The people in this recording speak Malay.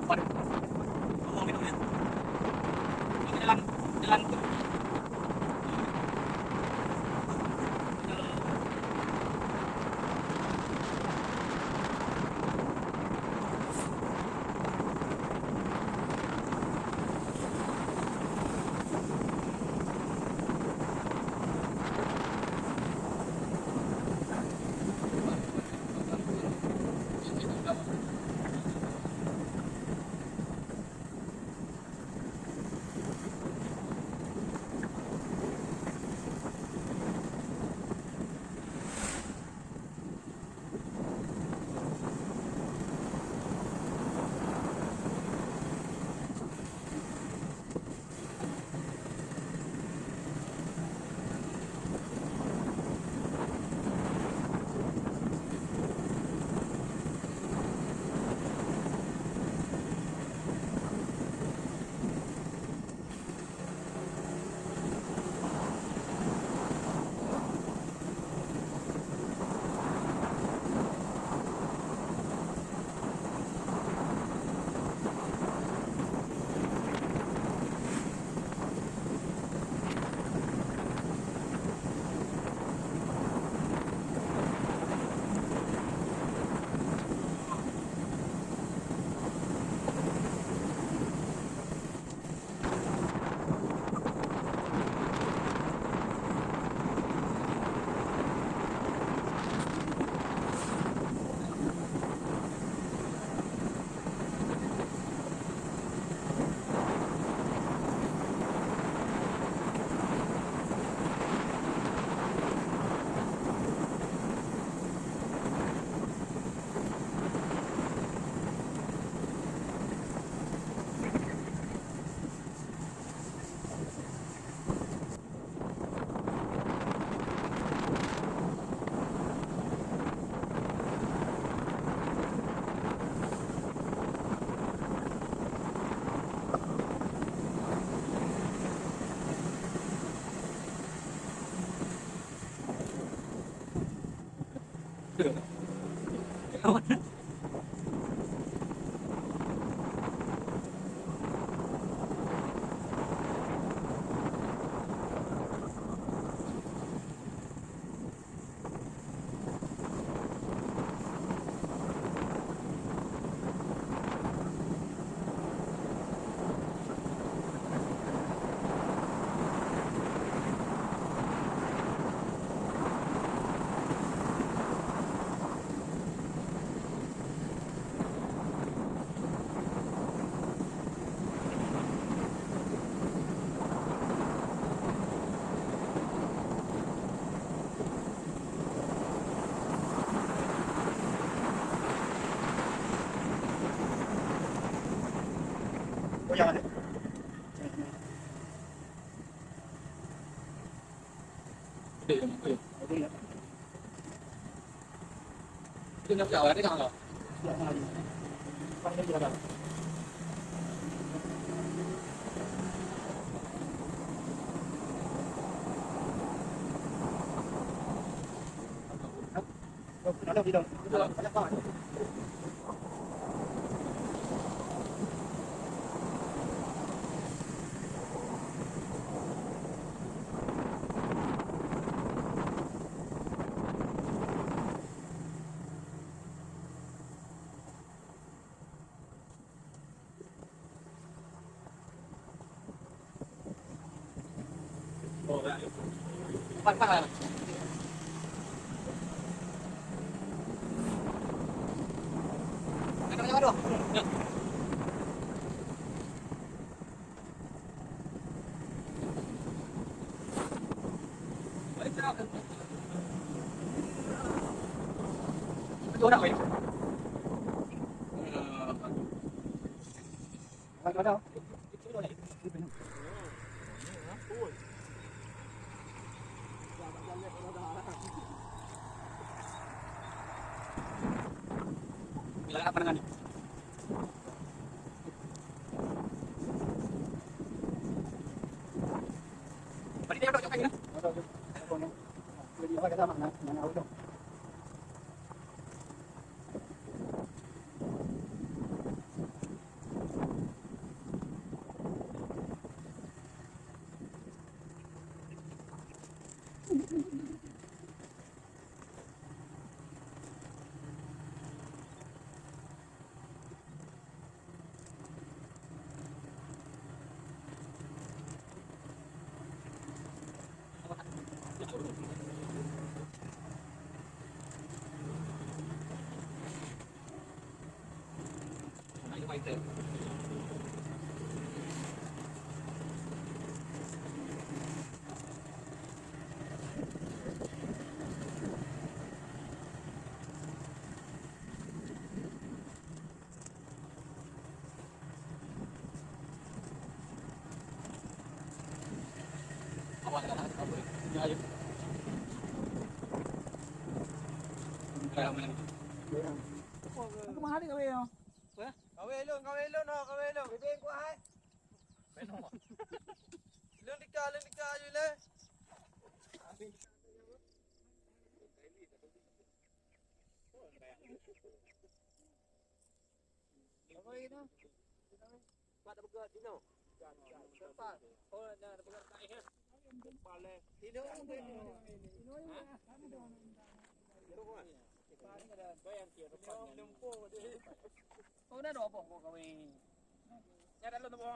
Waduh, minumnya. Ini jalan jalan tuh. Kawan. Jangan deh. Itu nak jawab ni kan? Panggil dia dah. Ada di dalam. Banyak banget. Oh, Pak. Aduh. Chỗ nào vậy? Ở đâu? Bilang apa dengan? Balik dia udah coba gini. Jadi apa kata mana auto. itu. Awal kan apa? Ini aja. Kaya man. Ako mahali ka ba yun? Kawelon no, kawelon. Bibigyan ko ay. Peno. Lundik ka yun le. Okay na. Pada begat dino. Cepat. Oh, dah begat kai ha. Pale. Dino dino. Oh, dah 2 po ko kawin. Ya dah lo to mo.